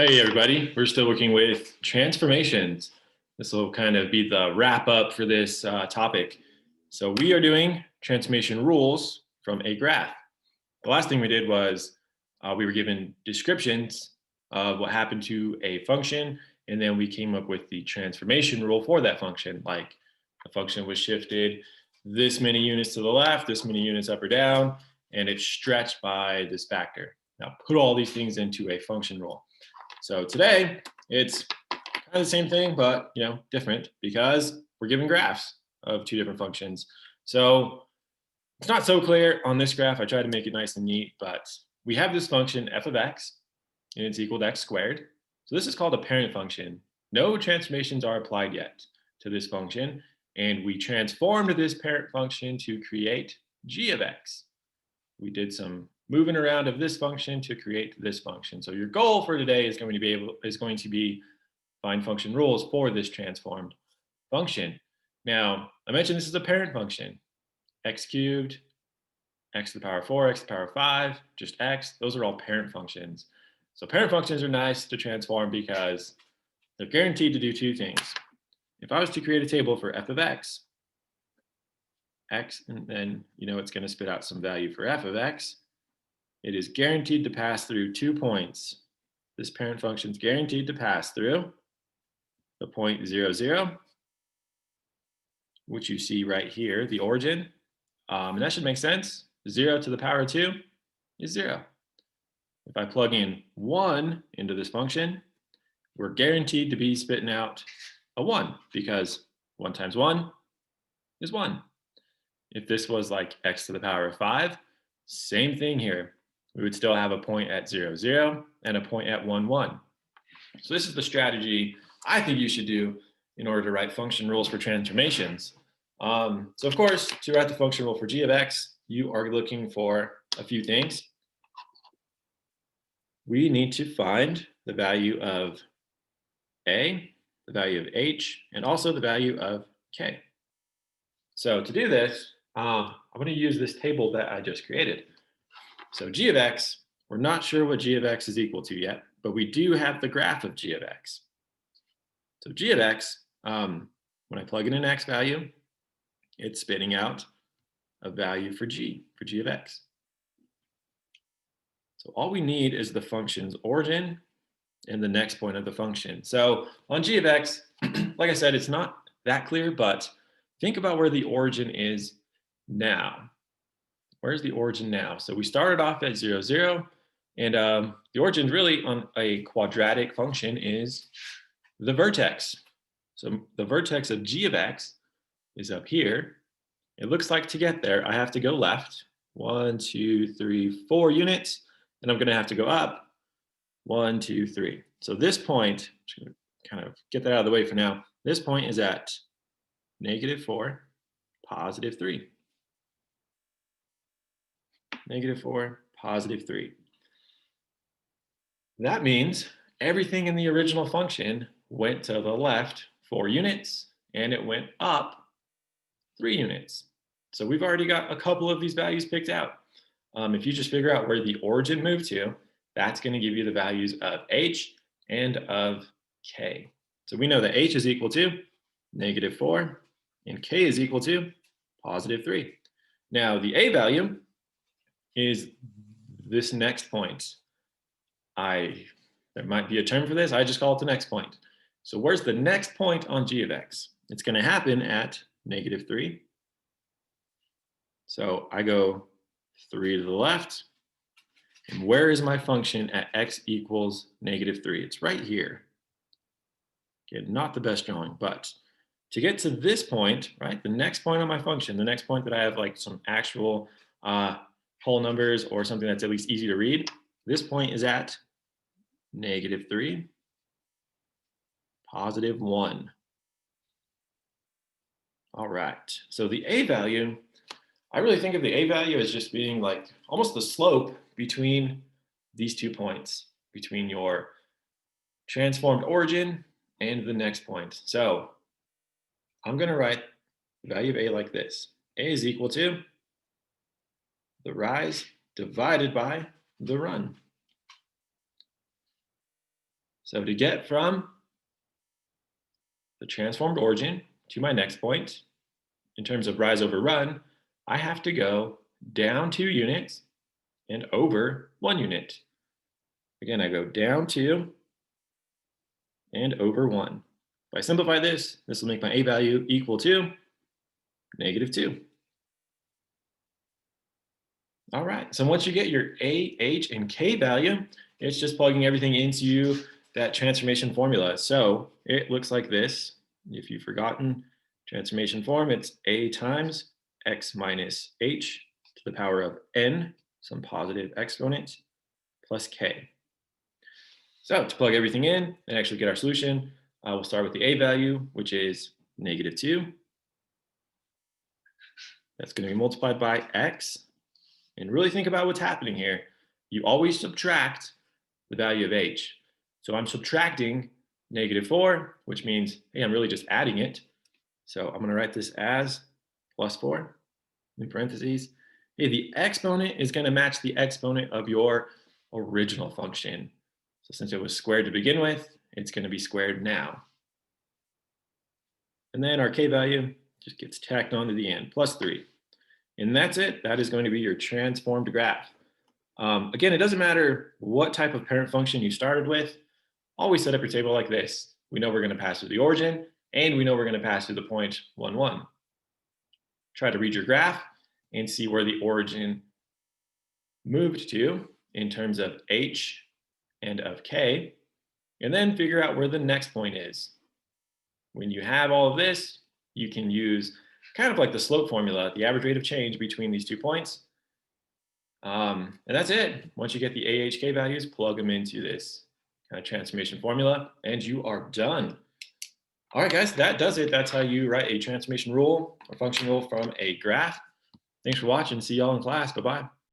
Hey everybody, we're still working with transformations. This will kind of be the wrap up for this topic. So we are doing transformation rules from a graph. The last thing we did was we were given descriptions of what happened to a function, and then we came up with the transformation rule for that function. Like a function was shifted this many units to the left, this many units up or down, and it's stretched by this factor. Now put all these things into a function rule. So today it's kind of the same thing, but different because we're given graphs of two different functions. So it's not so clear on this graph. I tried to make it nice and neat, but we have this function f of x, and it's equal to x squared. So this is called a parent function. No transformations are applied yet to this function, and we transformed this parent function to create g of x. We did some moving around of this function to create this function. So your goal for today is going to be find function rules for this transformed function. Now, I mentioned this is a parent function. X cubed, x to the power 4, x to the power 5, just x. Those are all parent functions. So parent functions are nice to transform because they're guaranteed to do two things. If I was to create a table for f of x, and then it's going to spit out some value for f of x, it is guaranteed to pass through 2 points. This parent function is guaranteed to pass through the point 0, 0, which you see right here, the origin. And that should make sense. 0 to the power 2 is 0. If I plug in 1 into this function, we're guaranteed to be spitting out a 1 because 1 times 1 is 1. If this was like x to the power of 5, same thing here. We would still have a point at 0, 0 and a point at 1, 1. So this is the strategy I think you should do in order to write function rules for transformations. So of course, to write the function rule for g of x, you are looking for a few things. We need to find the value of a, the value of h, and also the value of k. So to do this, I'm going to use this table that I just created. So g of x, we're not sure what g of x is equal to yet, but we do have the graph of g of x. So g of x, when I plug in an x value, it's spitting out a value for g of x. So all we need is the function's origin and the next point of the function. So on g of x, like I said, it's not that clear, but think about where the origin is now. Where's the origin now? So we started off at 0, 0, and the origin really on a quadratic function is the vertex. So the vertex of g of x is up here. It looks like to get there, I have to go left 1, 2, 3, 4 units, and I'm going to have to go up 1, 2, 3. So this point, I'm just going to kind of get that out of the way for now. This point is at -4, +3. -4, +3. That means everything in the original function went to the left 4 units, and it went up 3 units. So we've already got a couple of these values picked out. If you just figure out where the origin moved to, that's going to give you the values of h and of k. So we know that h is equal to -4 and k is equal to +3. Now the a value is this next point. There might be a term for this. I just call it the next point. So where's the next point on g of x? It's going to happen at -3. So I go 3 to the left. And where is my function at x equals -3? It's right here. Okay, not the best drawing, but to get to this point, right, the next point on my function, the next point that I have like some actual whole numbers or something that's at least easy to read, this point is at -3, +1. All right, so the a value, I really think of the a value as just being like almost the slope between these 2 points, between your transformed origin and the next point. So I'm going to write the value of a like this. A is equal to the rise divided by the run. So to get from the transformed origin to my next point, in terms of rise over run, I have to go down 2 units and over 1 unit. Again, I go down 2 and over 1. If I simplify this, this will make my A value equal to -2. All right, so once you get your A, H, and K value, it's just plugging everything into that transformation formula. So it looks like this. If you've forgotten transformation form, it's A times X minus H to the power of N, some positive exponent, plus K. So to plug everything in and actually get our solution, we'll start with the A value, which is -2. That's going to be multiplied by X. And really think about what's happening here. You always subtract the value of H. So I'm subtracting -4, which means, hey, I'm really just adding it. So I'm going to write this as +4 in parentheses. Hey, the exponent is going to match the exponent of your original function. So since it was squared to begin with, it's going to be squared now. And then our K value just gets tacked on to the end, +3. And that's it. That is going to be your transformed graph. Again, it doesn't matter what type of parent function you started with. Always set up your table like this. We know we're going to pass through the origin, and we know we're going to pass through the point 1, 1. Try to read your graph and see where the origin moved to in terms of H and of K, and then figure out where the next point is. When you have all of this, you can use kind of like the slope formula, the average rate of change between these 2 points. And that's it. Once you get the AHK values, plug them into this kind of transformation formula, and you are done. All right, guys, that does it. That's how you write a transformation rule or function rule from a graph. Thanks for watching. See y'all in class. Bye-bye.